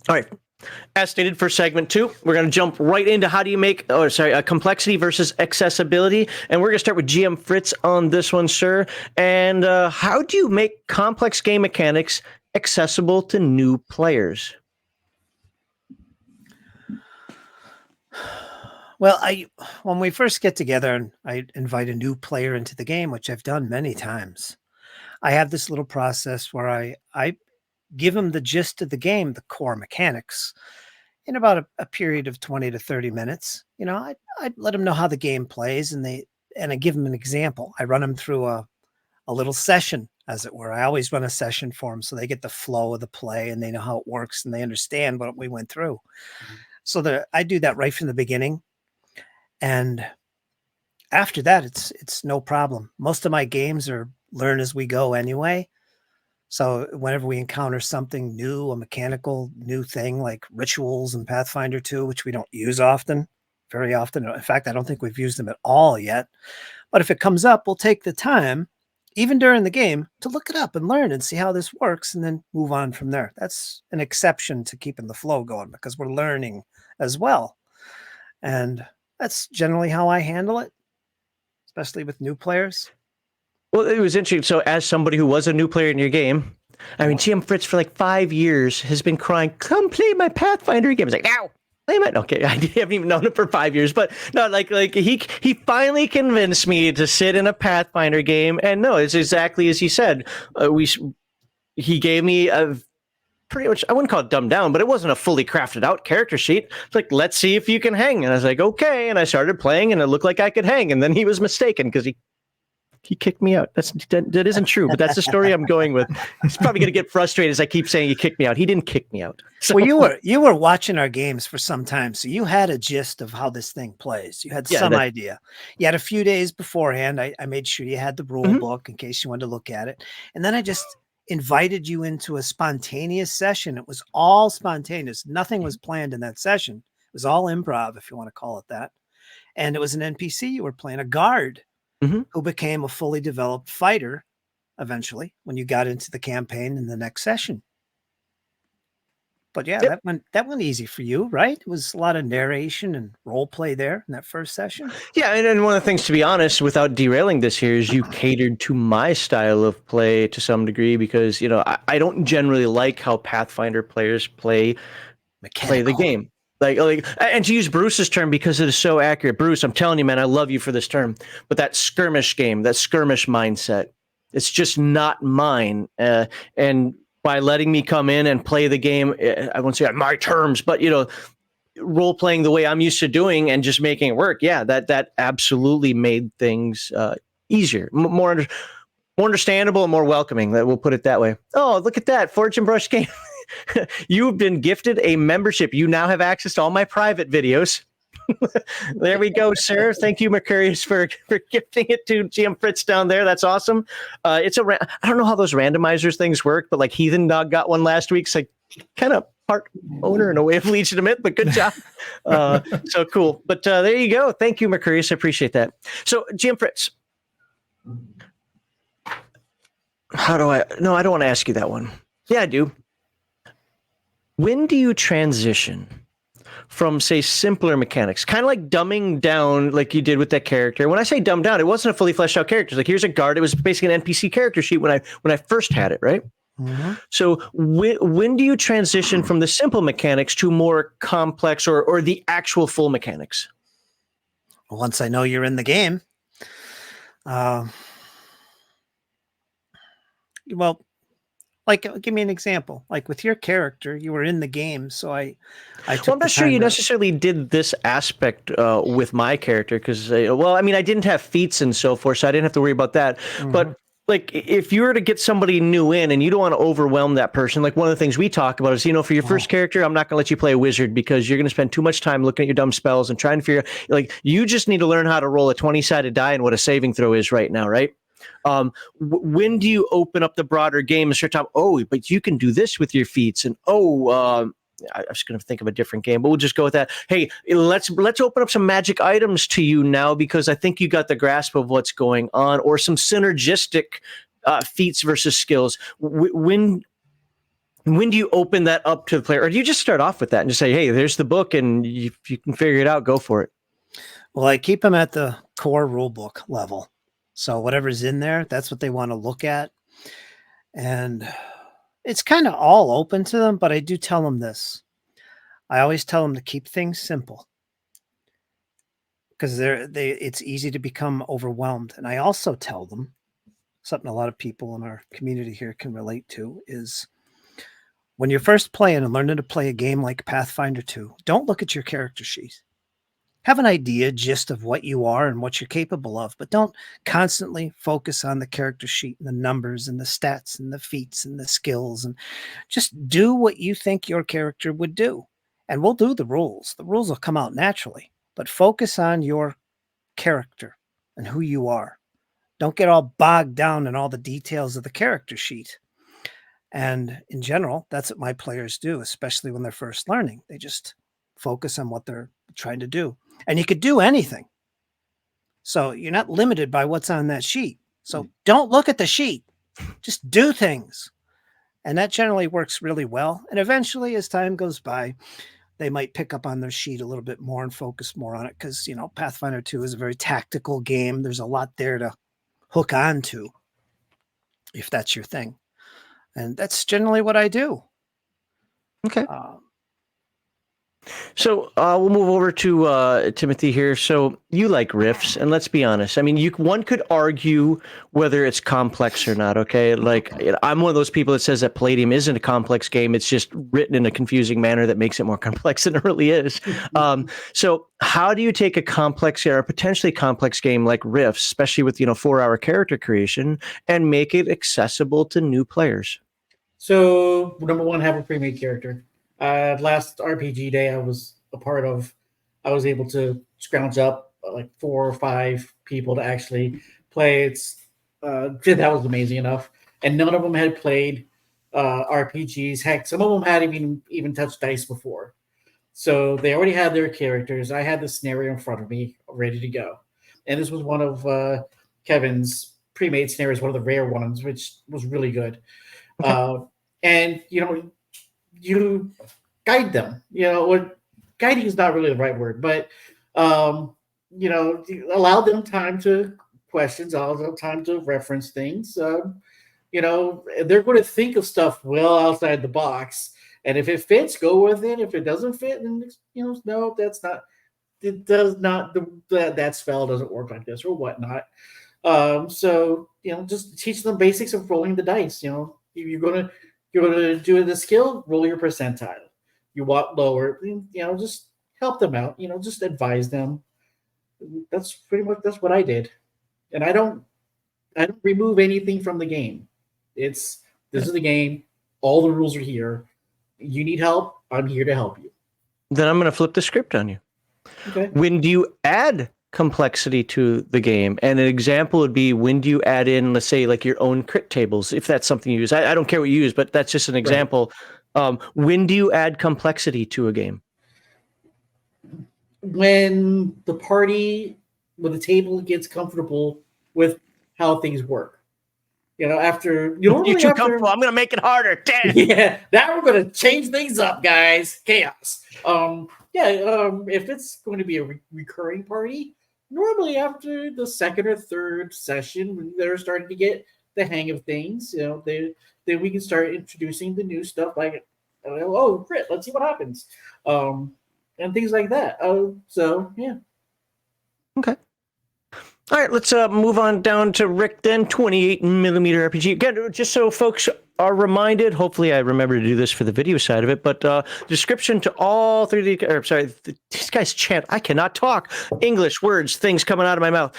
All right. As stated for segment 2, we're going to jump right into how do you make, complexity versus accessibility. And we're going to start with GM Fritz on this one, sir. And how do you make complex game mechanics accessible to new players? Well, when we first get together and I invite a new player into the game, which I've done many times, I have this little process where I give them the gist of the game, the core mechanics, in about a period of 20 to 30 minutes. You know, I let them know how the game plays, and I give them an example. I run them through a little session, as it were. I always run a session for them so they get the flow of the play and they know how it works and they understand what we went through. So I do that right from the beginning. And after that, it's no problem. Most of my games are learn as we go anyway. So whenever we encounter something new, a mechanical new thing like rituals in Pathfinder 2, which we don't use very often. In fact, I don't think we've used them at all yet. But if it comes up, we'll take the time, even during the game, to look it up and learn and see how this works and then move on from there. That's an exception to keeping the flow going because we're learning as well. And that's generally how I handle it, especially with new players. Well, it was interesting. So as somebody who was a new player in your game, I mean, GM Fritz for like 5 years has been crying, come play my Pathfinder game. It's like, ow, play it. Okay, I haven't even known him for 5 years, but no, like he finally convinced me to sit in a Pathfinder game. And no, it's exactly as he said. He gave me a pretty much, I wouldn't call it dumbed down, but it wasn't a fully crafted out character sheet. It's like, let's see if you can hang. And I was like, okay. And I started playing and it looked like I could hang. And then he was mistaken because he kicked me out. That isn't true, but that's the story I'm going with. He's probably going to get frustrated as I keep saying he kicked me out. He didn't kick me out. So. Well, you were watching our games for some time, so you had a gist of how this thing plays. You had some idea. You had a few days beforehand. I made sure you had the rule book in case you wanted to look at it. And then I just invited you into a spontaneous session. It was all spontaneous. Nothing was planned in that session. It was all improv, if you want to call it that. And it was an NPC. You were playing a guard who became a fully developed fighter eventually when you got into the campaign in the next session. But yeah, that went easy for you, right? It was a lot of narration and role play there in that first session. Yeah, and one of the things, to be honest, without derailing this here, is you catered to my style of play to some degree because, you know, I don't generally like how Pathfinder players play the game. Like, and to use Bruce's term because it is so accurate. Bruce, I'm telling you, man, I love you for this term. But that skirmish game, that skirmish mindset, it's just not mine. And by letting me come in and play the game, I won't say on my terms, but, you know, role playing the way I'm used to doing and just making it work. Yeah, that absolutely made things easier, more understandable and more welcoming. We'll put it that way. Oh, look at that Fortune Brush game. You've been gifted a membership. You now have access to all my private videos. There we go, sir. Thank you, Mercurius, for gifting it to GM Fritz down there. That's awesome. I don't know how those randomizers things work, but like Heathen Dog got one last week. So kind of part owner in a way of Legion of Myth, but good job. So cool. But there you go. Thank you, Mercurius. I appreciate that. So GM Fritz. I don't want to ask you that one. Yeah, I do. When do you transition from, say, simpler mechanics, kind of like dumbing down like you did with that character? When I say dumb down, it wasn't a fully fleshed out character. Like, here's a guard. It was basically an NPC character sheet when I first had it, right? Mm-hmm. So when do you transition from the simple mechanics to more complex or the actual full mechanics? Once I know you're in the game. Well, like, give me an example. Like with your character, you were in the game, so I took I'm not sure you necessarily did this aspect with my character because, I didn't have feats and so forth, so I didn't have to worry about that. Mm-hmm. But like, if you were to get somebody new in and you don't want to overwhelm that person, like one of the things we talk about is, for your first character, I'm not going to let you play a wizard because you're going to spend too much time looking at your dumb spells and trying to figure out, like, you just need to learn how to roll a 20-sided die and what a saving throw is right now, right? When do you open up the broader game and start talking, but you can do this with your feats, and I was going to think of a different game, but we'll just go with that. Hey, let's open up some magic items to you now because I think you got the grasp of what's going on, or some synergistic feats versus skills. When when do you open that up to the player, or do you just start off with that and just say, hey, there's the book and you can figure it out, go for it? Well, I keep them at the core rule book level. So whatever's in there, that's what they want to look at. And it's kind of all open to them, but I do tell them this. I always tell them to keep things simple because it's easy to become overwhelmed. And I also tell them something a lot of people in our community here can relate to is when you're first playing and learning to play a game like Pathfinder 2, don't look at your character sheet. Have an idea just of what you are and what you're capable of, but don't constantly focus on the character sheet and the numbers and the stats and the feats and the skills, and just do what you think your character would do. And we'll do the rules. The rules will come out naturally, but focus on your character and who you are. Don't get all bogged down in all the details of the character sheet. And in general, that's what my players do, especially when they're first learning. They just focus on what they're trying to do. And you could do anything. So you're not limited by what's on that sheet. So don't look at the sheet. Just do things. And that generally works really well. And eventually, as time goes by, they might pick up on their sheet a little bit more and focus more on it because, you know, Pathfinder 2 is a very tactical game. There's a lot there to hook on to if that's your thing. And that's generally what I do. Okay. So we'll move over to Timothy here. So you like riffs, and let's be honest. I mean, one could argue whether it's complex or not. Okay, like I'm one of those people that says that Palladium isn't a complex game. It's just written in a confusing manner that makes it more complex than it really is. So how do you take a complex or a potentially complex game like riffs, especially with 4-hour character creation, and make it accessible to new players? So number one, have a pre-made character. Last RPG day I was a part of, I was able to scrounge up like 4 or 5 people to actually play. It's that was amazing enough, and none of them had played RPGs. Heck, some of them hadn't even touched dice before, so they already had their characters. I had the scenario in front of me, ready to go, and this was one of Kevin's pre-made scenarios, one of the rare ones, which was really good. Okay. And you guide them. Guiding is not really the right word, but you allow them time to questions, allow them time to reference things. They're going to think of stuff well outside the box, and if it fits, go with it. If it doesn't fit, then no, that's not. It does not. That spell doesn't work like this or whatnot. So just teach them basics of rolling the dice. You're gonna do the skill, roll your percentile. You want lower, just help them out. Just advise them. That's pretty much what I did, and I don't remove anything from the game. This is the game. All the rules are here. You need help, I'm here to help you. Then I'm going to flip the script on you. Okay. When do you add complexity to the game? And an example would be, when do you add in, let's say, like your own crit tables, if that's something you use. I don't care what you use, but that's just an example. Right. When do you add complexity to a game? When the table gets comfortable with how things work. After you're too comfortable, I'm going to make it harder. Damn. Yeah, now we're going to change things up, guys. Chaos. If it's going to be a recurring party, normally after the second or third session, when they're starting to get the hang of things, then we can start introducing the new stuff like, oh, crit, let's see what happens, and things like that. So yeah. Okay. All right, let's move on down to Rick then, 28mm RPG. Again, just so folks are reminded, hopefully I remember to do this for the video side of it, but description to all three of these guys chant. I cannot talk English words, things coming out of my mouth.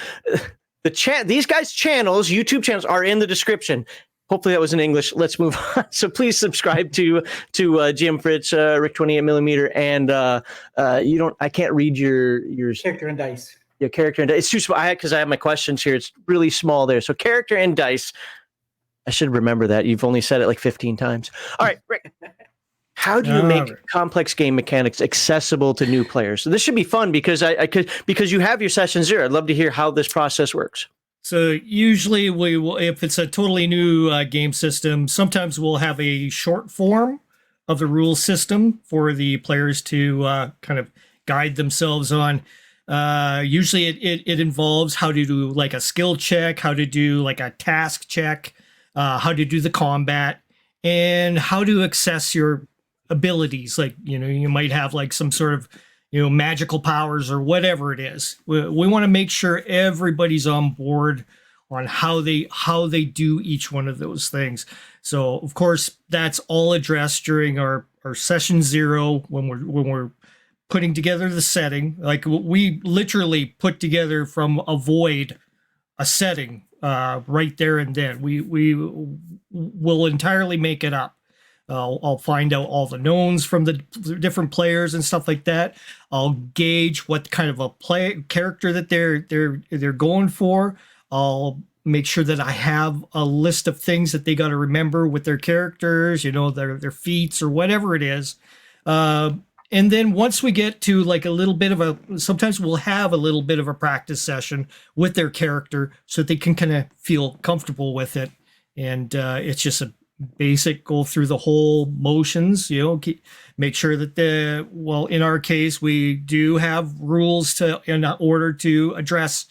These guys' channels, YouTube channels, are in the description. Hopefully that was in English. Let's move on. So please subscribe to GM Fritz, Rick 28mm, and I can't read your character and dice. Yeah, character and dice. It's too small because I have my questions here. It's really small there. So character and dice. I should remember that. You've only said it like 15 times. All right, Rick. How do you make complex game mechanics accessible to new players? So this should be fun because because you have your sessions here. I'd love to hear how this process works. So usually we will, if it's a totally new game system, sometimes we'll have a short form of the rule system for the players to kind of guide themselves on. Usually it involves how to do like a skill check, how to do like a task check, how to do the combat, and how to access your abilities. Like, you might have like some sort of, magical powers or whatever it is. We want to make sure everybody's on board on how they do each one of those things. So of course that's all addressed during our session 0 when we're putting together the setting. Like, we literally put together from a void a setting right there and then. We will entirely make it up. I'll find out all the knowns from the different players and stuff like that. I'll gauge what kind of a character that they're going for. I'll make sure that I have a list of things that they got to remember with their characters, their feats or whatever it is. And then once we get to like a little bit of sometimes we'll have a little bit of a practice session with their character so that they can kind of feel comfortable with it. And it's just a basic go through the whole motions, make sure that in our case, we do have rules in order to address,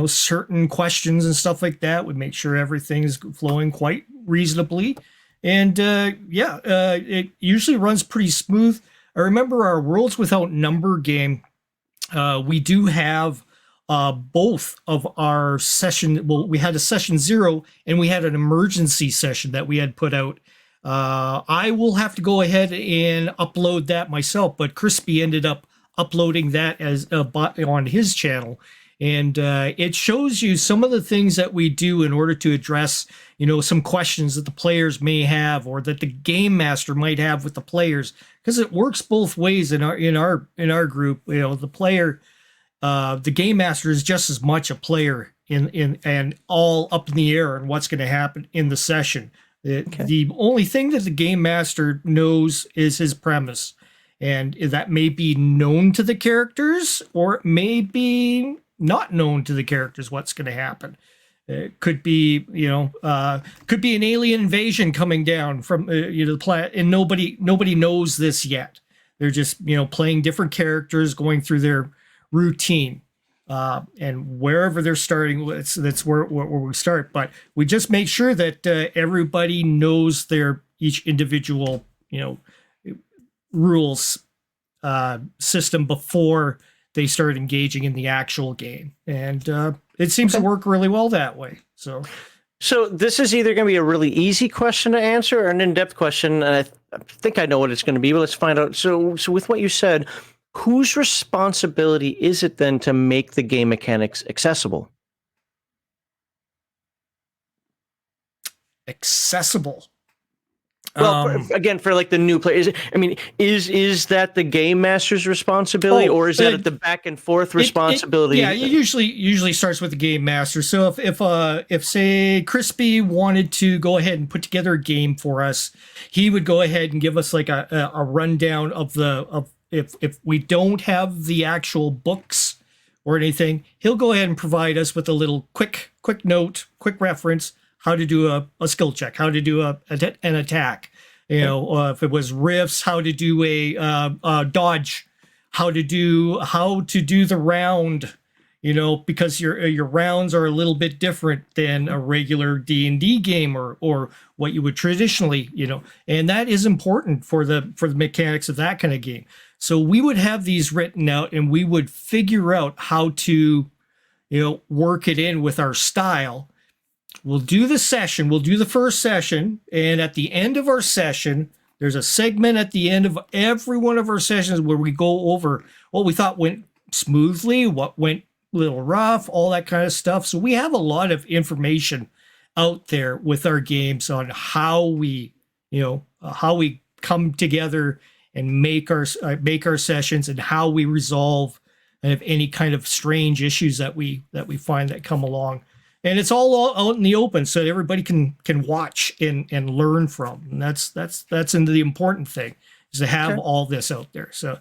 certain questions and stuff like that. We make sure everything is flowing quite reasonably. And it usually runs pretty smooth. I remember our Worlds Without Number game. We do have both of our session. Well, we had a session 0 and we had an emergency session that we had put out. I will have to go ahead and upload that myself, but Crispy ended up uploading that as on his channel. And it shows you some of the things that we do in order to address, some questions that the players may have or that the game master might have with the players, because it works both ways in our group. The player, the game master is just as much a player and all up in the air on what's going to happen in the session. The only thing that the game master knows is his premise, and that may be known to the characters or it may be not known to the characters what's going to happen. It could be, could be an alien invasion coming down from the planet, and nobody knows this yet. They're just playing different characters, going through their routine, and wherever they're starting, that's where we start. But we just make sure that everybody knows their each individual rules system before they start engaging in the actual game, and it seems to work really well that way. So this is either going to be a really easy question to answer or an in-depth question, and I think I know what it's going to be, but let's find out. So with what you said, whose responsibility is it then to make the game mechanics accessible? Accessible. Well, again, for like the new players, is that the game master's responsibility, or is that the back and forth responsibility? It usually starts with the game master. So if say Crispy wanted to go ahead and put together a game for us, he would go ahead and give us like a rundown of if we don't have the actual books or anything, he'll go ahead and provide us with a little quick note, quick reference, how to do a skill check, how to do an attack. If it was riffs, how to do a dodge, how to do the round, because your rounds are a little bit different than a regular D&D game or what you would traditionally, and that is important for the mechanics of that kind of game. So we would have these written out and we would figure out how to, work it in with our style. We'll do the session. We'll do the first session. And at the end of our session, there's a segment at the end of every one of our sessions where we go over what we thought went smoothly, what went a little rough, all that kind of stuff. So we have a lot of information out there with our games on how we come together and make our sessions and how we resolve any kind of strange issues that we find that come along. And it's all out in the open so that everybody can watch and learn from. And that's into the important thing, is to have all this out there. So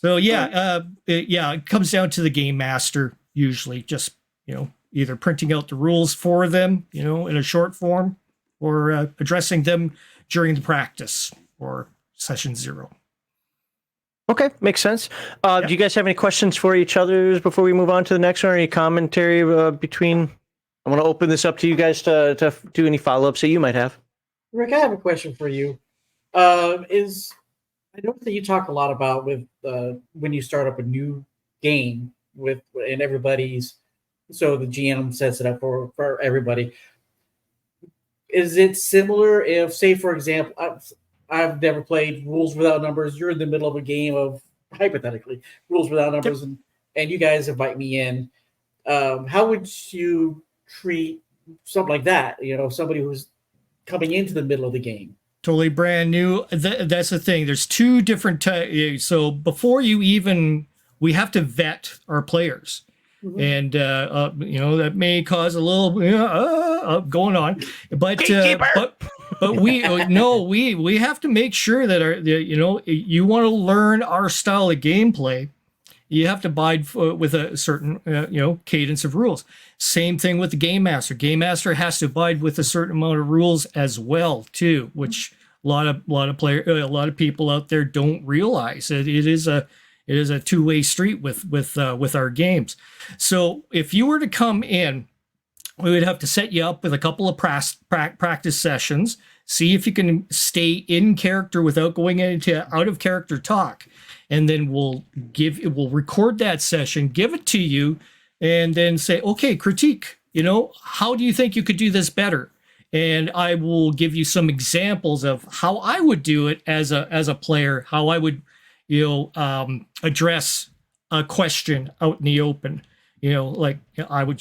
it comes down to the game master usually, just either printing out the rules for them, in a short form, or addressing them during the practice or session 0. Okay, makes sense. Do you guys have any questions for each other before we move on to the next one, or any commentary between? I want to open this up to you guys to do any follow-ups that you might have. Rick, I have a question for you. I know that you talk a lot about with when you start up a new game and everybody's, so the GM sets it up for everybody. Is it similar if, say, for example, I've never played Rules Without Numbers. You're in the middle of a game of, hypothetically, Rules Without Numbers, and you guys invite me in. How would you treat something like that? Somebody who's coming into the middle of the game. Totally brand new. That's the thing. There's 2 different types. So before we have to vet our players. Mm-hmm. And, that may cause a little going on, but we have to make sure that you want to learn our style of gameplay. You have to abide with a certain, cadence of rules. Same thing with the game master. Game master has to abide with a certain amount of rules as well, too, which a lot of people out there don't realize. It is a two-way street with our games. So if you were to come in, we would have to set you up with a couple of practice sessions, see if you can stay in character without going into out of character talk. And then we'll record that session, give it to you, and then say, okay, critique, how do you think you could do this better? And I will give you some examples of how I would do it as a player, how I would, address a question out in the open. Like I would,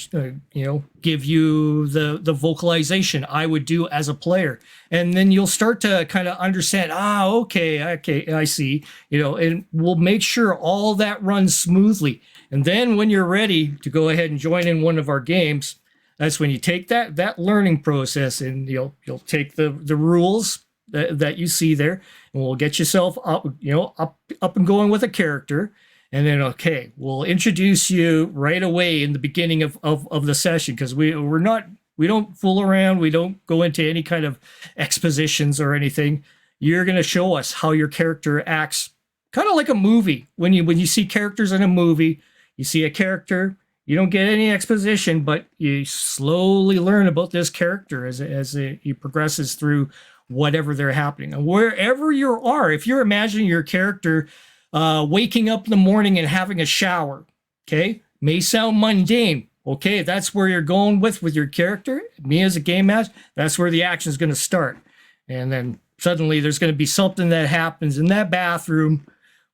give you the vocalization I would do as a player. And then you'll start to kind of understand, okay, I see, and we'll make sure all that runs smoothly. And then when you're ready to go ahead and join in one of our games, that's when you take that learning process and you'll take the rules that you see there, and we'll get yourself up and going with a character. And then, okay, we'll introduce you right away in the beginning of the session, because we don't fool around. We don't go into any kind of expositions or anything. You're going to show us how your character acts, kind of like a movie. When you see characters in a movie, you see a character, you don't get any exposition, but you slowly learn about this character as he progresses through whatever they're happening. And wherever you are, if you're imagining your character waking up in the morning and having a shower, okay, may sound mundane. Okay, that's where you're going with your character. Me as a game master, that's where the action is going to start. And then suddenly there's going to be something that happens in that bathroom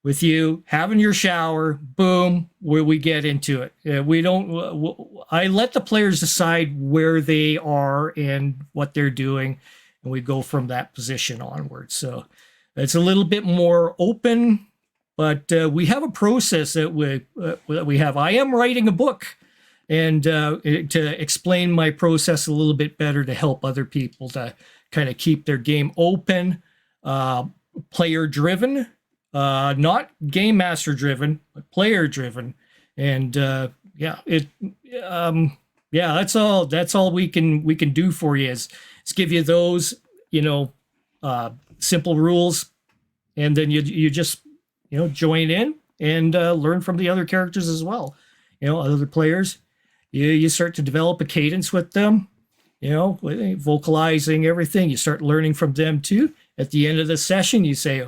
with you having your shower, boom, where we get into it. I let the players decide where they are and what they're doing, and we go from that position onwards. So it's a little bit more open, but we have a process that we have. I am writing a book, and to explain my process a little bit better to help other people to kind of keep their game open, player driven, not game master driven, but player driven. And that's all we can do for you is give you those, simple rules, and then you just, join in and learn from the other characters as well. Other players, you start to develop a cadence with them, vocalizing everything. You start learning from them too. At the end of the session, you say,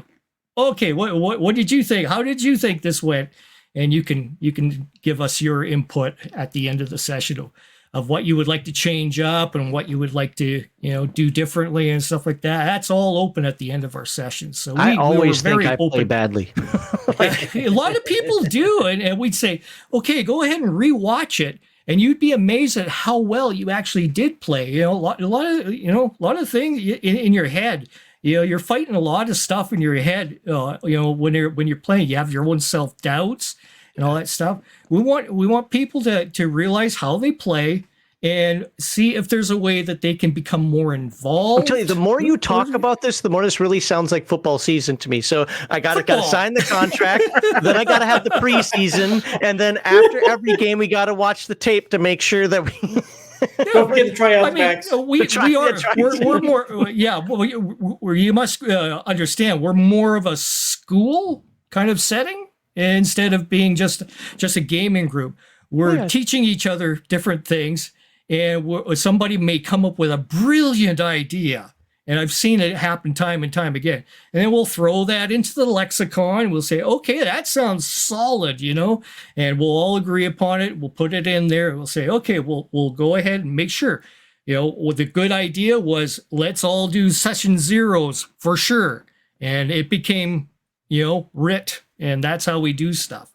okay, what did you think? How did you think this went? And you can give us your input at the end of the session of what you would like to change up and what you would like to, do differently and stuff like that. That's all open at the end of our sessions. So I always think I play badly. A lot of people do. And we'd say, okay, go ahead and rewatch it. And you'd be amazed at how well you actually did play. A lot of things in your head. You're fighting a lot of stuff in your head. When you're playing, you have your own self-doubts and all that stuff. We want people to realize how they play and see if there's a way that they can become more involved. I'll tell you, the more you talk about this, the more this really sounds like football season to me. So I got to sign the contract, then I got to have the preseason, and then after every game, we got to watch the tape to make sure that we. Don't forget the tryouts, Max. We're more, yeah. Well, you must understand, we're more of a school kind of setting instead of being just a gaming group. We're teaching each other different things, and somebody may come up with a brilliant idea. And I've seen it happen time and time again. And then we'll throw that into the lexicon. We'll say, okay, that sounds solid, and we'll all agree upon it. We'll put it in there. We'll say, okay, we'll go ahead and make sure, what the good idea was, let's all do session zeros for sure. And it became, writ. And that's how we do stuff.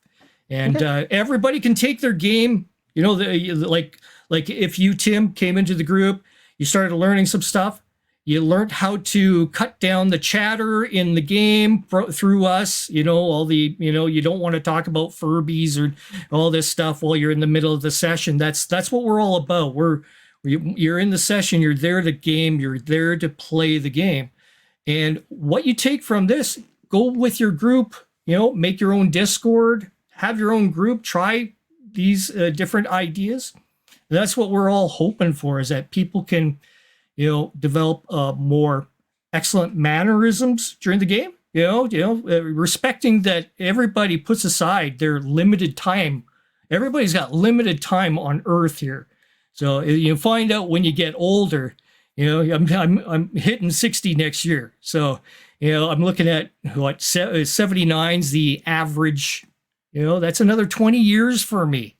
And everybody can take their game, like if you, Tim, came into the group, you started learning some stuff. You learned how to cut down the chatter in the game through us, all the, you don't want to talk about Furbies or all this stuff while you're in the middle of the session. That's what we're all about. You're in the session, you're there to game, you're there to play the game. And what you take from this, go with your group, make your own Discord, have your own group, try these different ideas. And that's what we're all hoping for, is that people can, develop more excellent mannerisms during the game, respecting that everybody puts aside their limited time. Everybody's got limited time on Earth here. So you find out when you get older, I'm hitting 60 next year. So, I'm looking at 79's the average, that's another 20 years for me.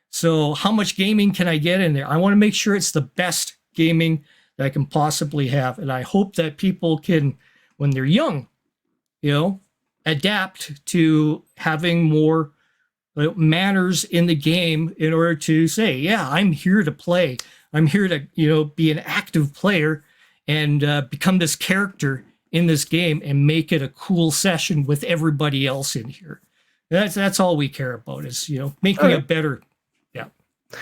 So how much gaming can I get in there? I want to make sure it's the best gaming that I can possibly have. And I hope that people can, when they're young, adapt to having more manners in the game in order to say, yeah, I'm here to play. I'm here to, be an active player and become this character in this game and make it a cool session with everybody else in here. That's all we care about is, making it better.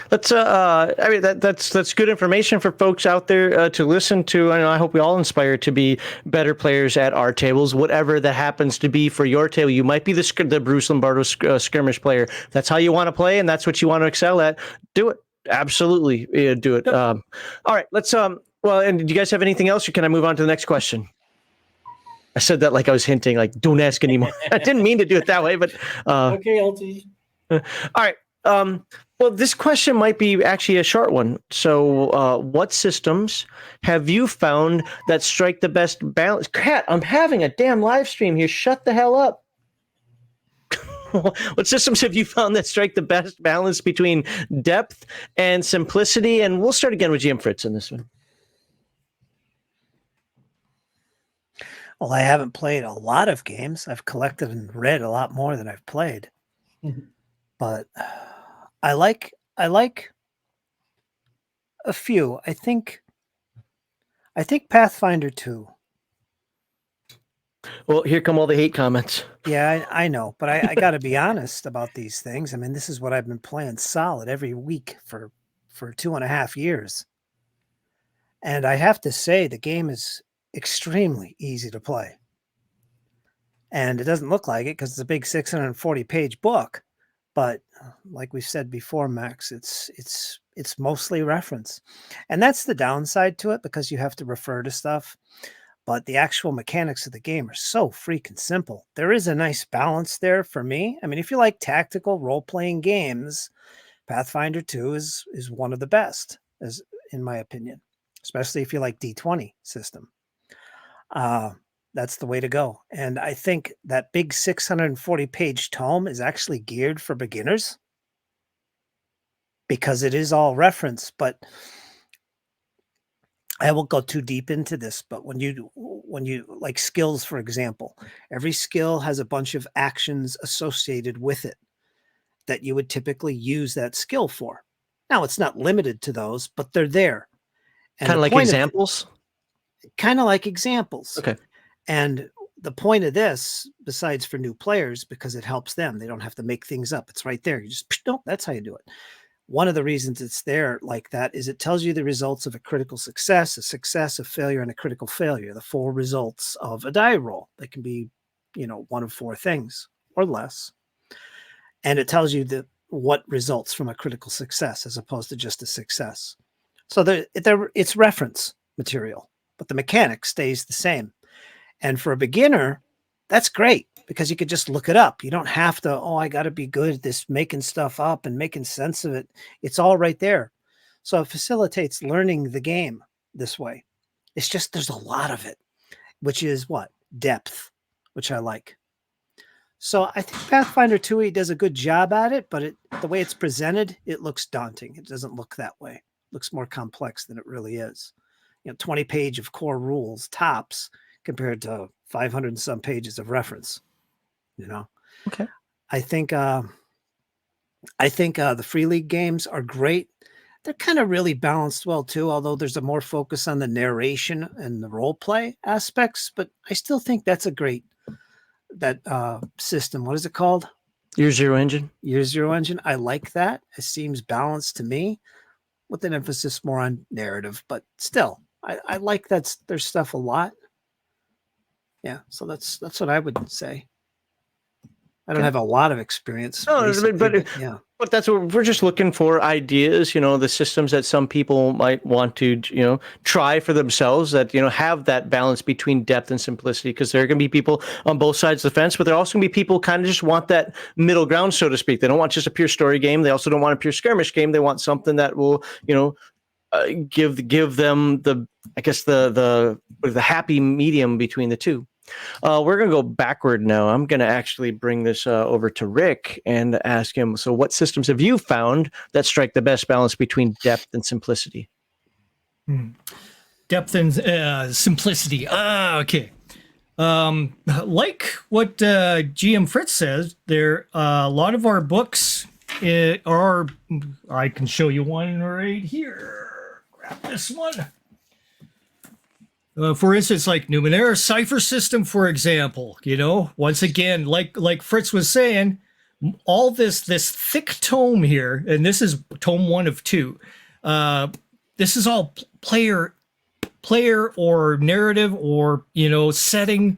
That's that's good information for folks out there to listen to. And I hope we all inspire to be better players at our tables, whatever that happens to be for your table. You might be the Bruce Lombardo skirmish player. That's how you want to play, and that's what you want to excel at. Do it. Absolutely, do it. Yep. All right, let's. Well, and do you guys have anything else, or can I move on to the next question? I said that like I was hinting, like don't ask anymore. I didn't mean to do it that way, but okay, LT. All right. Well, this question might be actually a short one. So, what systems have you found that strike the best balance? Kat, I'm having a damn live stream here. Shut the hell up. What systems have you found that strike the best balance between depth and simplicity? And we'll start again with Jim Fritz on this one. Well, I haven't played a lot of games. I've collected and read a lot more than I've played. But I like a few. I think Pathfinder 2. Well, here come all the hate comments. Yeah, I know, but I got to be honest about these things. I mean, this is what I've been playing solid every week for 2.5 years. And I have to say the game is extremely easy to play. And it doesn't look like it because it's a big 640-page book. But like we said before, Max, it's mostly reference. And that's the downside to it because you have to refer to stuff. But the actual mechanics of the game are so freaking simple. There is a nice balance there for me. I mean, if you like tactical role-playing games, Pathfinder 2 is one of the best, as in my opinion, especially if you like D20 system. That's the way to go. And I think that big 640-page tome is actually geared for beginners because it is all reference. But I won't go too deep into this. But when you like skills, for example, every skill has a bunch of actions associated with it that you would typically use that skill for. Now, it's not limited to those, but they're there. Kind of like examples? Kind of like examples. Okay. And the point of this, besides for new players, because it helps them, they don't have to make things up. It's right there. You just, nope, that's how you do it. one of the reasons it's there like that is it tells you the results of a critical success, a failure, and a critical failure, the 4 results of a die roll. They can be, one of 4 things or less. And it tells you what results from a critical success as opposed to just a success. So it's reference material, but the mechanic stays the same. And for a beginner, that's great because you could just look it up. You don't have to, I got to be good at this, making stuff up and making sense of it. It's all right there. So it facilitates learning the game this way. It's just, there's a lot of it, which is what? Depth, which I like. So I think Pathfinder 2e does a good job at it, but the way it's presented, it looks daunting. It doesn't look that way. It looks more complex than it really is. 20 page of core rules tops compared to 500 and some pages of reference. Okay. I think the Free League games are great. They're kind of really balanced well too, although there's a more focus on the narration and the role play aspects. But I still think that's a great system. What is it called? Year Zero Engine. Year Zero Engine. I like that. It seems balanced to me, with an emphasis more on narrative. But still, I like their stuff a lot. Yeah, so that's what I would say. I don't have a lot of experience. No, but yeah. But that's what we're just looking for, ideas, the systems that some people might want to, try for themselves that, have that balance between depth and simplicity, because there are going to be people on both sides of the fence, but there are also going to be people who kind of just want that middle ground, so to speak. They don't want just a pure story game. They also don't want a pure skirmish game. They want something that will, give them the happy medium between the two. We're going to go backward now. I'm going to actually bring this over to Rick and ask him, so what systems have you found that strike the best balance between depth and simplicity? Depth and simplicity. Okay. Like what GM Fritz says, there a lot of our books are, I can show you one right here. Grab this one. For instance, like Numenera Cipher System, for example, once again, like Fritz was saying, all this thick tome here, and this is tome 1 of 2. This is all player or narrative or setting.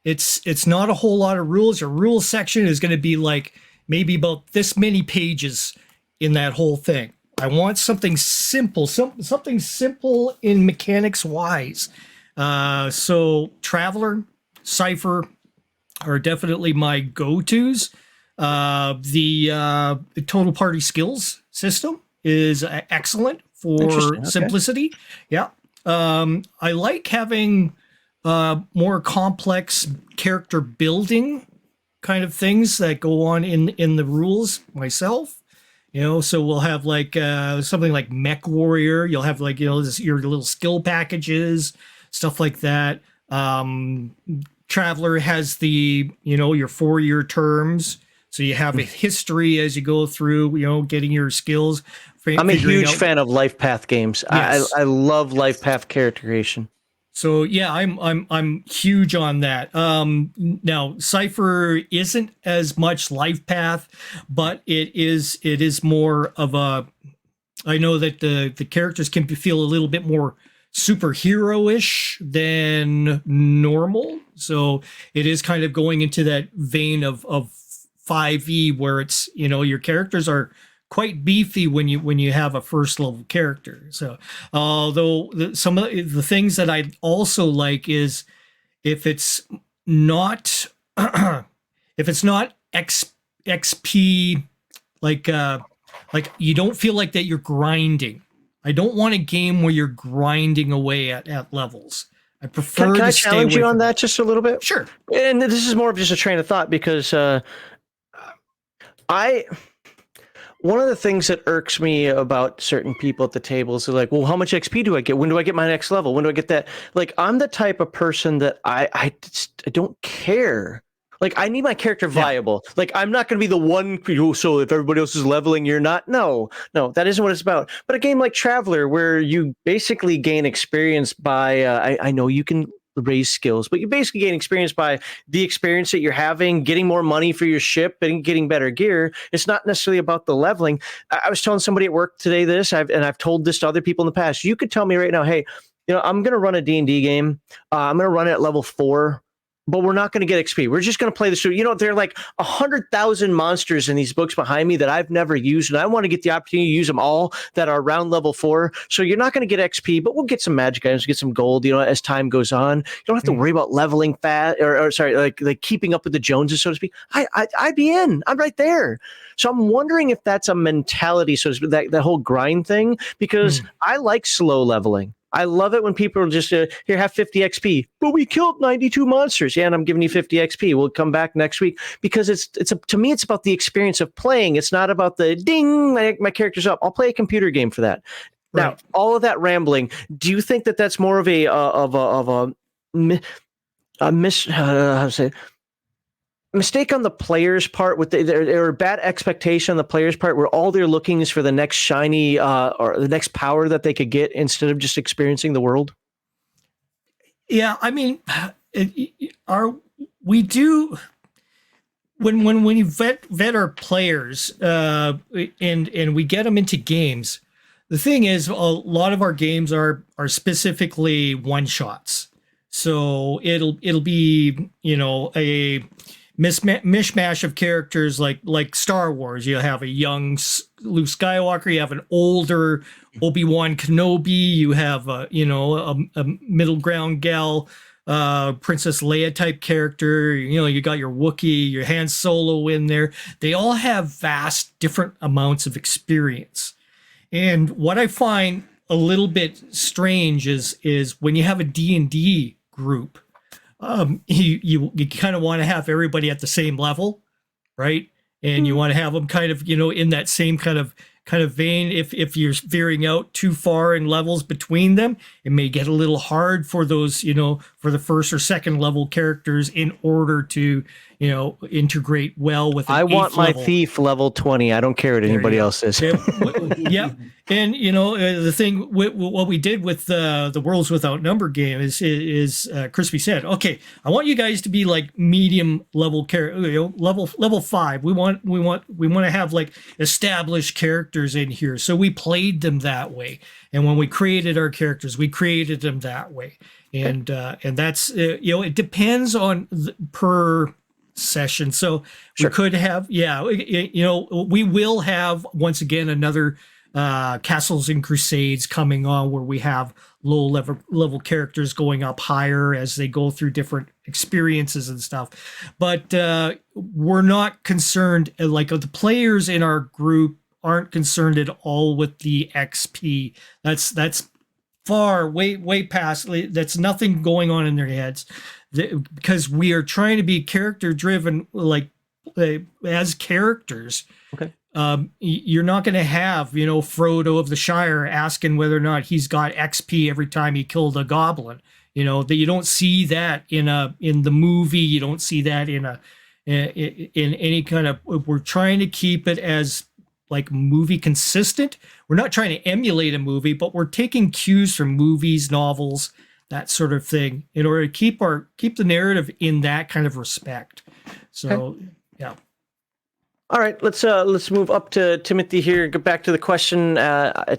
It's not a whole lot of rules. Your rules section is going to be like maybe about this many pages in that whole thing. I want something simple, something simple in mechanics wise. So Traveler, Cipher are definitely my go-tos. The Total Party Skills system is excellent for simplicity. Yeah. I like having more complex character building kind of things that go on in the rules myself. So we'll have like something like Mech Warrior. You'll have like, your little skill packages, stuff like that. Traveler has the, your 4-year terms. So you have a history as you go through, getting your skills. I'm a huge fan of life path games. Yes. I love life path character creation. So yeah, I'm huge on that. Now Cipher isn't as much life path, but it is more of a. I know that the characters can feel a little bit more superhero-ish than normal, so it is kind of going into that vein of 5e, where it's your characters are quite beefy when you have a first level character. So although some of the things that I also like is if it's not XP, like you don't feel like that you're grinding. I don't want a game where you're grinding away at levels. I prefer Can I stay challenge away you on from that just a little bit? Sure. And this is more of just a train of thought, because one of the things that irks me about certain people at the table is they're like, well, how much XP do I get? When do I get my next level? When do I get that? Like, I'm the type of person that I don't care. Like, I need my character viable. Yeah. Like, I'm not going to be the one, so if everybody else is leveling, you're not. No, that isn't what it's about. But a game like Traveler, where you basically gain experience by, I know you can raise skills, but you basically gain experience by the experience that you're having, getting more money for your ship, and getting better gear. It's not necessarily about the leveling. I was telling somebody at work today this, I've told this to other people in the past. You could tell me right now, hey, I'm going to run a D&D game. I'm going to run it at level 4. But we're not going to get XP. We're just going to play the show. There are like 100,000 monsters in these books behind me that I've never used, and I want to get the opportunity to use them all that are around level 4. So you're not going to get XP, but we'll get some magic items, get some gold, as time goes on. You don't have to worry about leveling fast, or sorry, like keeping up with the Joneses, so to speak. I'd be in. I'm right there. So I'm wondering if that's a mentality, so to speak, that whole grind thing, because I like slow leveling. I love it when people are just here, have 50 XP, but we killed 92 monsters. Yeah, and I'm giving you 50 XP. We'll come back next week, because to me, it's about the experience of playing. It's not about the ding, my character's up. I'll play a computer game for that. Right. Now, all of that rambling. Do you think that that's more of a mistake on the player's part, with or bad expectation on the player's part, where all they're looking is for the next shiny or the next power that they could get instead of just experiencing the world? Yeah, I mean, we do when you vet our players and we get them into games. The thing is, a lot of our games are specifically one shots, so it'll be a mishmash of characters like Star Wars. You have a young Luke Skywalker, you have an older Obi-Wan Kenobi, you have a middle ground gal, Princess Leia type character. You got your Wookiee, your Han Solo in there. They all have vast different amounts of experience. And what I find a little bit strange is when you have a D&D group, you kind of want to have everybody at the same level, right? And you want to have them kind of in that same kind of vein. If you're veering out too far in levels between them, it may get a little hard for those for the first or second level characters in order to integrate well with an I want my level. thief level 20. I don't care what anybody else is. Yeah. And the thing what we did with the Worlds Without Number game is Crispy said, okay, I want you guys to be like medium level level 5. We want to have like established characters in here. So we played them that way. And when we created our characters, we created them that way. And that's it depends on per session. So we could have we will have once again another Castles and Crusades coming on, where we have low level characters going up higher as they go through different experiences and stuff. But we're not concerned, like the players in our group aren't concerned at all with the XP. That's far way past. That's nothing going on in their heads, because we are trying to be character driven, like as characters. Okay. You're not going to have Frodo of the Shire asking whether or not he's got XP every time he killed a goblin. That you don't see that in the movie. You don't see that in any kind of. We're trying to keep it as like movie consistent. We're not trying to emulate a movie, but we're taking cues from movies, novels, that sort of thing, in order to keep the narrative in that kind of respect. So, okay. Yeah. All right, let's move up to Timothy here and get back to the question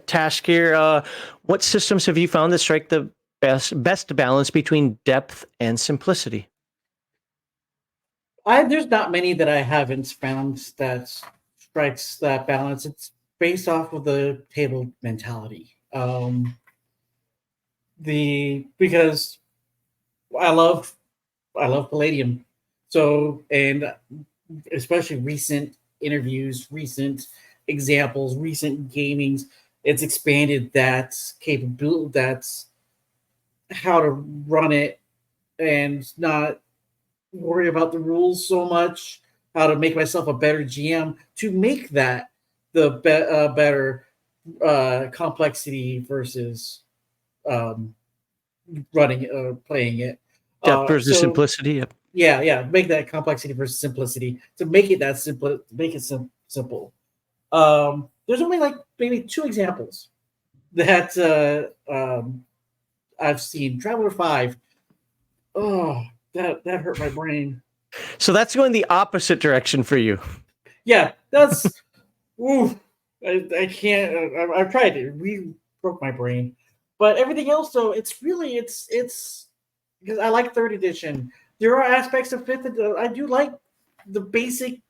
task here. What systems have you found that strike the best balance between depth and simplicity? There's not many that I haven't found that strikes that balance. It's based off of the table mentality. Because I love Palladium, so, and especially recent interviews, recent examples, recent gamings, it's expanded that capability. That's how to run it and not worry about the rules so much, how to make myself a better GM, to make that the better complexity versus playing it. Depth versus simplicity. Yep. Yeah, make that complexity versus simplicity, to make it that simple, make it simple. There's only like maybe 2 examples that I've seen. Traveler 5, Oh, that hurt my brain. So that's going the opposite direction for you. Yeah, that's. Ooh, I can't. I've tried it. We broke my brain, but everything else though, it's really it's because I like third edition. There are aspects of fifth. I do like the basic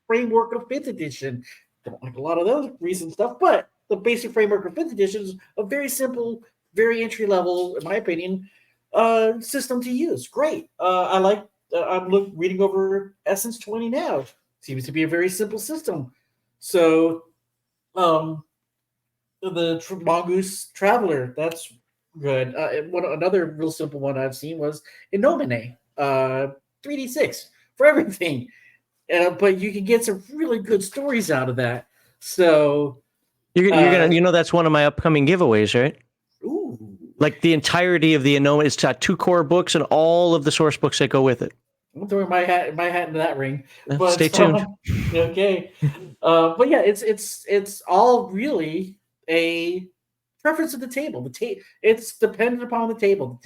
framework of fifth edition. Don't like a lot of those recent stuff, but the basic framework of fifth edition is a very simple, very entry level, in my opinion, system to use. Great. I like. I'm reading over Essence 20 now. Seems to be a very simple system. So, the Mongoose Traveler, that's good. Another real simple one I've seen was Inomine, 3d6 for everything. But you can get some really good stories out of that. So You're gonna, that's one of my upcoming giveaways, right? ooh, Like the entirety of the Enoma, it's got 2 core books and all of the source books that go with it. I'm throwing my hat into that ring. But Stay tuned. Okay, but yeah, it's all really a preference of the table. It's dependent upon the table.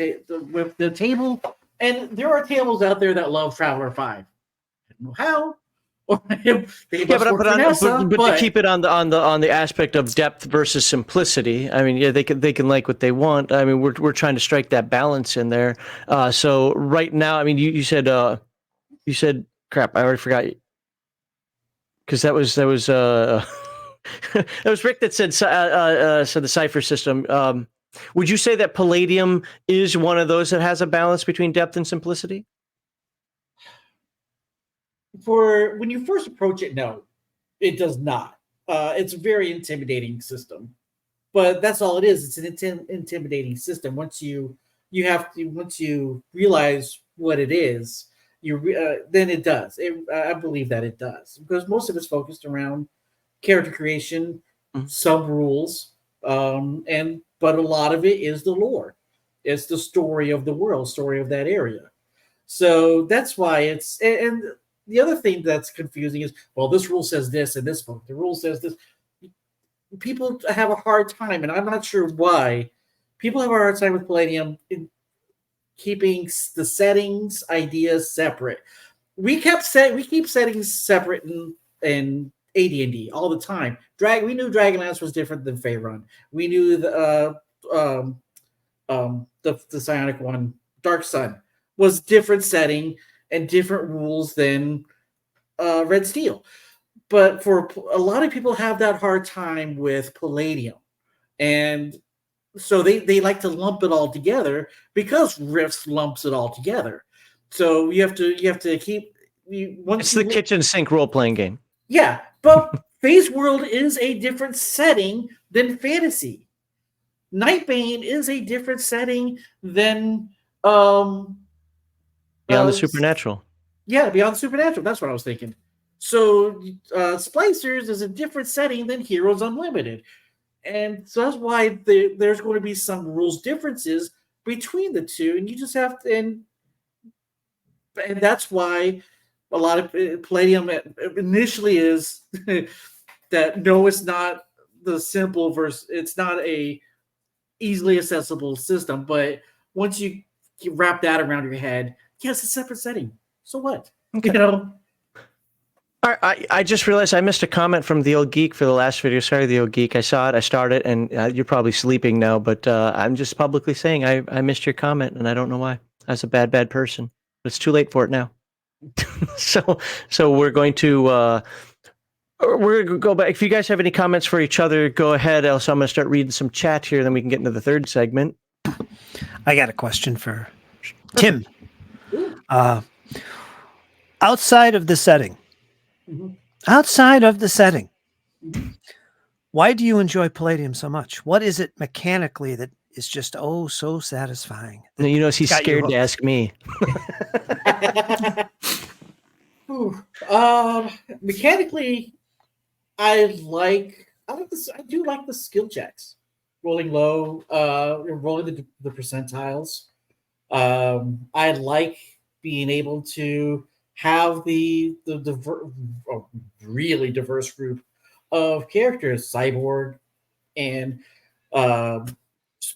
With the table, and there are tables out there that love Traveler 5. I don't know how. Or they must work for NASA, but to keep it on the aspect of depth versus simplicity. I mean, yeah, they can like what they want. I mean, we're trying to strike that balance in there. So right now, I mean, you said crap. I already forgot, because that was that was Rick that said the cipher system. Would you say that Palladium is one of those that has a balance between depth and simplicity? for when you first approach it, no, it does not. It's a very intimidating system, but that's all it is. It's an intimidating system. Once you realize what it is, then it does. I believe that it does, because most of it's focused around character creation, some rules, but a lot of it is the lore. It's the story of the world, story of that area. So that's why and the other thing that's confusing is, well, this rule says this in this book. The rule says this. People have a hard time, and I'm not sure why. People have a hard time with Palladium in keeping the settings ideas separate. We keep settings separate in AD&D all the time. We knew Dragonlance was different than Faerun. We knew the Psionic one, Dark Sun, was different setting and different rules than Red Steel. But for a lot of people have that hard time with Palladium. And so they like to lump it all together because Rifts lumps it all together. So you have to keep it's the kitchen sink role-playing game. Yeah, but Phase World is a different setting than fantasy. Nightbane is a different setting than Beyond the Supernatural. Yeah, Beyond the Supernatural. That's what I was thinking. So Splicers is a different setting than Heroes Unlimited. And so that's why there's going to be some rules differences between the two. And you just have to, and that's why a lot of Palladium initially is that no, it's not the simple versus, it's not a easily accessible system. But once you wrap that around your head, yes, it's a separate setting. So what? Okay. You know? I just realized I missed a comment from the old geek for the last video. Sorry, the old geek. I saw it. I started, and you're probably sleeping now. But I'm just publicly saying I missed your comment, and I don't know why. I was a bad person. But it's too late for it now. so we're going to go back. If you guys have any comments for each other, go ahead. Else I'm going to start reading some chat here. Then we can get into the third segment. I got a question for Tim. Outside of the setting. Outside of the setting, why do you enjoy Palladium so much? What is it mechanically that is just so satisfying? You know, he's scared to ask me. Mechanically, I do like the skill checks, rolling low, rolling the percentiles. I like being able to have the really diverse group of characters, cyborg and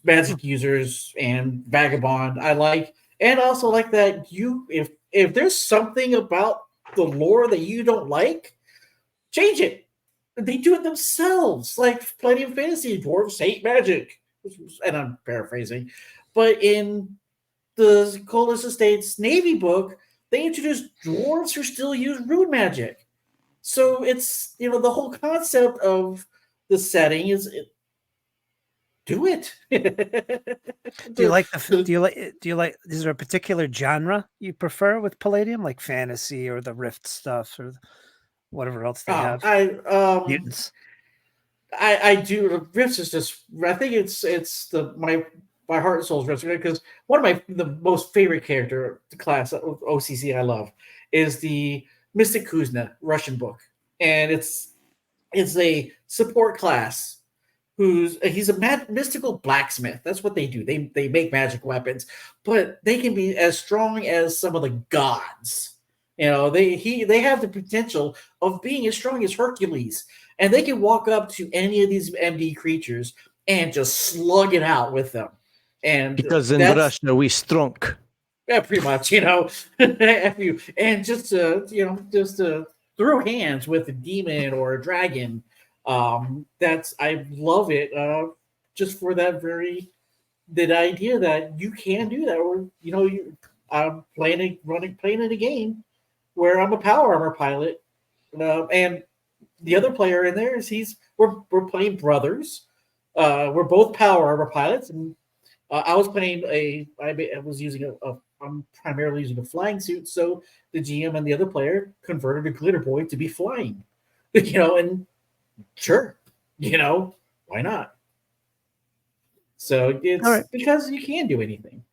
magic users and vagabond. I like and also like that if there's something about the lore that you don't like, change it. They do it themselves. Like Plenty of Fantasy, dwarves hate magic, and I'm paraphrasing, but in the Colas Estates Navy book, they introduced dwarves who still use rune magic. So it's the whole concept of the setting is do it. Do you like is there a particular genre you prefer with Palladium, like fantasy or the Rift stuff or whatever else they have? Mutants. I do. Rifts is just. I think it's my heart and soul's Rifts, because one of the most favorite character class of OCC I love is the Mystic Kuzna Russian book, and it's a support class he's a mystical blacksmith. That's what they do. They make magic weapons, but they can be as strong as some of the gods. They have the potential of being as strong as Hercules, and they can walk up to any of these MD creatures and just slug it out with them. And because in Russia we strong. Yeah, pretty much. And just to throw hands with a demon or a dragon. I love it. Just for the idea that you can do that, or I'm playing in a game where I'm a power armor pilot, and the other player in there is we're playing brothers. We're both power armor pilots, and I was playing I'm primarily using a flying suit, so the GM and the other player converted a glitter boy to be flying, and sure, why not? So it's because you can do anything.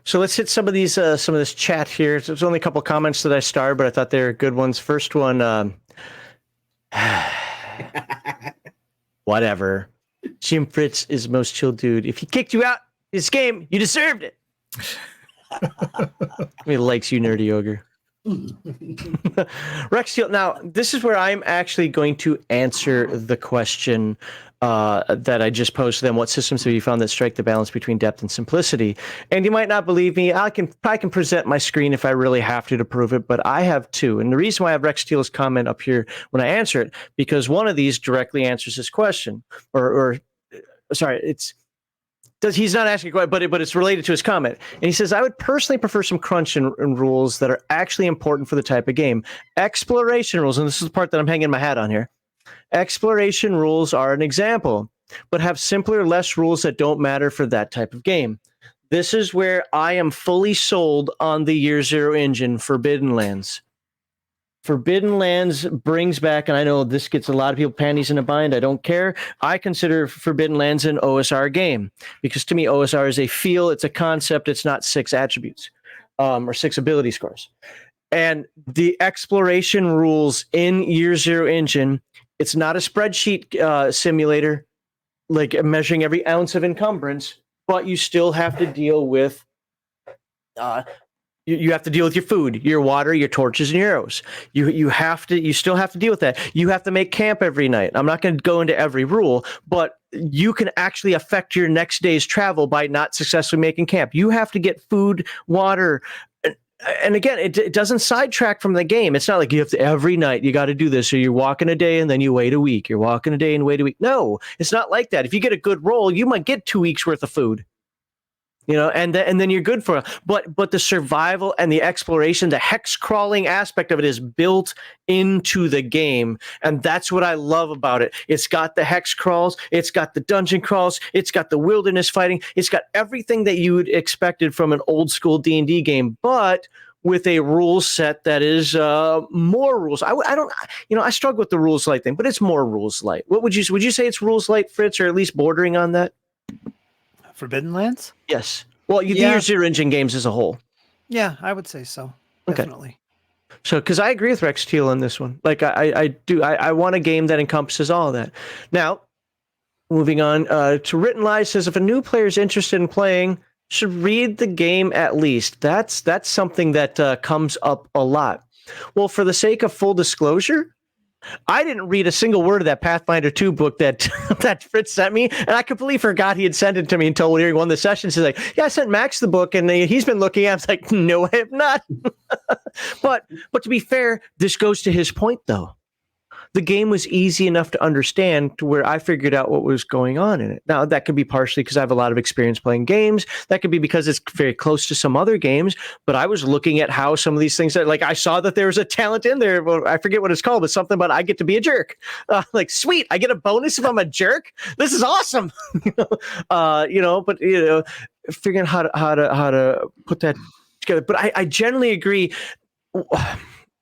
So let's hit some of this chat here. There's only a couple comments that I starred, but I thought they were good ones. First one, whatever. Jim Fritz is the most chill dude. If he kicked you out this game, you deserved it. He likes you, nerdy ogre. Rex Steel. Now, this is where I'm actually going to answer the question that I just posed to them. What systems have you found that strike the balance between depth and simplicity? And you might not believe me. I can present my screen if I really have to prove it, but I have two. And the reason why I have Rex Steele's comment up here when I answer it, because one of these directly answers this question. He's not asking a question, but it's related to his comment. And he says, I would personally prefer some crunch and rules that are actually important for the type of game. Exploration rules, and this is the part that I'm hanging my hat on here. Exploration rules are an example, but have simpler, less rules that don't matter for that type of game. This is where I am fully sold on the Year Zero engine, Forbidden Lands. Forbidden Lands brings back, and I know this gets a lot of people panties in a bind. I don't care. I consider Forbidden Lands an OSR game because to me, OSR is a feel. It's a concept. It's not 6 attributes or 6 ability scores. And the exploration rules in Year Zero engine, it's not a spreadsheet simulator, like measuring every ounce of encumbrance, but you still have to deal with you have to deal with your food, your water, your torches, and your arrows. You still have to deal with that. You have to make camp every night. I'm not going to go into every rule, but you can actually affect your next day's travel by not successfully making camp. You have to get food, water, and again, it doesn't sidetrack from the game. It's not like you have to every night you got to do this. So you're walking a day and then you wait a week. You're walking a day and wait a week. No, it's not like that. If you get a good roll, you might get 2 weeks worth of food. And then you're good for it. But the survival and the exploration, the hex crawling aspect of it is built into the game. And that's what I love about it. It's got the hex crawls. It's got the dungeon crawls. It's got the wilderness fighting. It's got everything that you would expected from an old school D&D game, but with a rule set that is more rules. I struggle with the rules light thing, but it's more rules light. What would you say it's rules light, Fritz, or at least bordering on that? Forbidden Lands? Yes. Well, the Year Zero engine games as a whole. Yeah, I would say so. Okay. Definitely. So, because I agree with Rex Teal on this one. Like, I do. I want a game that encompasses all of that. Now, moving on to Written Lies says, if a new player is interested in playing, should read the game at least. That's something that comes up a lot. Well, for the sake of full disclosure, I didn't read a single word of that Pathfinder 2 book that that Fritz sent me, and I completely forgot he had sent it to me until during one of the sessions. He's like, "Yeah, I sent Max the book, and he's been looking at it." I was like, "No, I have not." but to be fair, this goes to his point, though. The game was easy enough to understand to where I figured out what was going on in it. Now, that could be partially because I have a lot of experience playing games. That could be because it's very close to some other games. But I was looking at how some of these things, like I saw that there was a talent in there. Well, I forget what it's called, but something about I get to be a jerk. Like, sweet, I get a bonus if I'm a jerk. This is awesome. But figuring how to put that together. But I generally agree.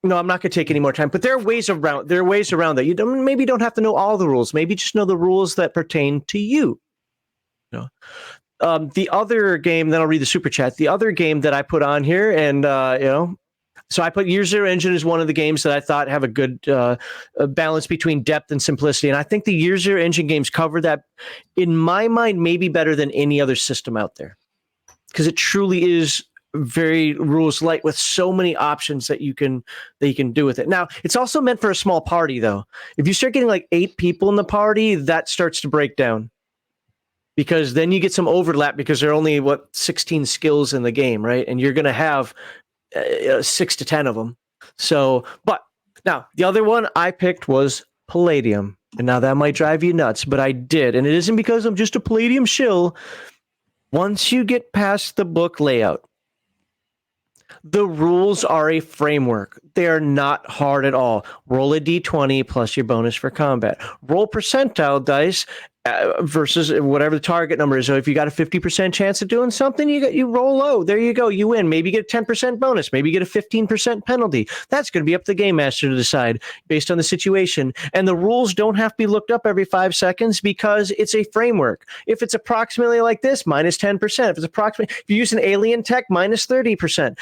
No, I'm not going to take any more time. But there are ways around. There are ways around that. You don't have to know all the rules. Maybe just know the rules that pertain to you. The other game, then I'll read the super chat. The other game that I put on here, and so I put Year Zero Engine as one of the games that I thought have a good balance between depth and simplicity. And I think the Year Zero Engine games cover that, in my mind, maybe better than any other system out there, because it truly is very rules light with so many options that you can do with it. Now, it's also meant for a small party, though. If you start getting like 8 people in the party, that starts to break down, because then you get some overlap, because there are only 16 skills in the game, right? And you're going to have 6 to 10 of them. So, but now the other one I picked was Palladium, and now that might drive you nuts, but I did, and it isn't because I'm just a Palladium shill. Once you get past the book layout, the rules are a framework. They are not hard at all. Roll a d20 plus your bonus for combat. Roll percentile dice versus whatever the target number is. So if you got a 50% chance of doing something, you roll low. There you go. You win. Maybe you get a 10% bonus. Maybe you get a 15% penalty. That's going to be up to the game master to decide based on the situation. And the rules don't have to be looked up every 5 seconds, because it's a framework. If it's approximately like this, minus 10%. If it's approximately, if you use an alien tech, minus 30%.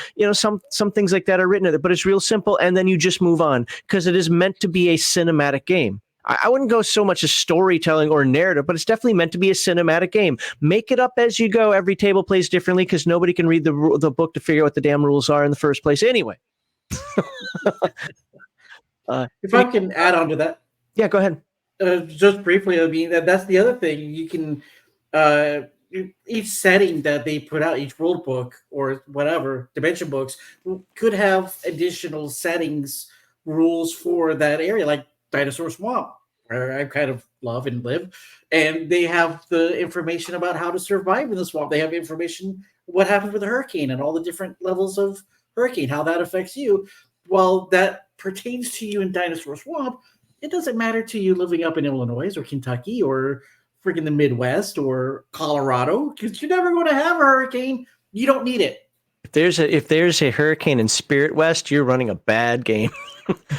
Some things like that are written in it, but it's real simple. And then you just move on, because it is meant to be a cinematic game. I wouldn't go so much as storytelling or narrative, but it's definitely meant to be a cinematic game. Make it up as you go. Every table plays differently, because nobody can read the book to figure out what the damn rules are in the first place anyway. If I can add on to that. Yeah, go ahead. Just briefly, I mean, that's the other thing. You can, each setting that they put out, each rule book or whatever, dimension books, could have additional settings, rules for that area, like Dinosaur Swamp, where I kind of love and live, and they have the information about how to survive in the swamp. They have information what happens with a hurricane and all the different levels of hurricane, how that affects you. While that pertains to you in Dinosaur Swamp, it doesn't matter to you living up in Illinois or Kentucky or freaking the Midwest or Colorado, because you're never going to have a hurricane. You don't need it. If there's a hurricane in Spirit West, you're running a bad game.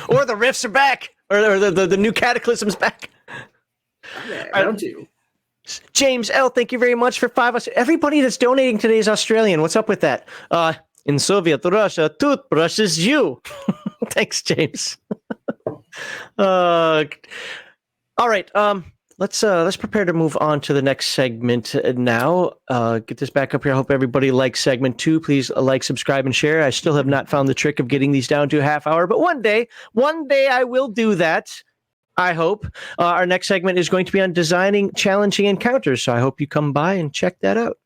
Or the rifts are back, or the new cataclysm's back. Yeah, I don't do. James L, thank you very much for 5. Everybody that's donating today is Australian. What's up with that? In Soviet Russia, toothbrush is you. Thanks, James. All right. Let's prepare to move on to the next segment now. Get this back up here. I hope everybody likes segment 2. Please like, subscribe, and share. I still have not found the trick of getting these down to a half hour, but one day I will do that. I hope. Our next segment is going to be on designing challenging encounters, so I hope you come by and check that out.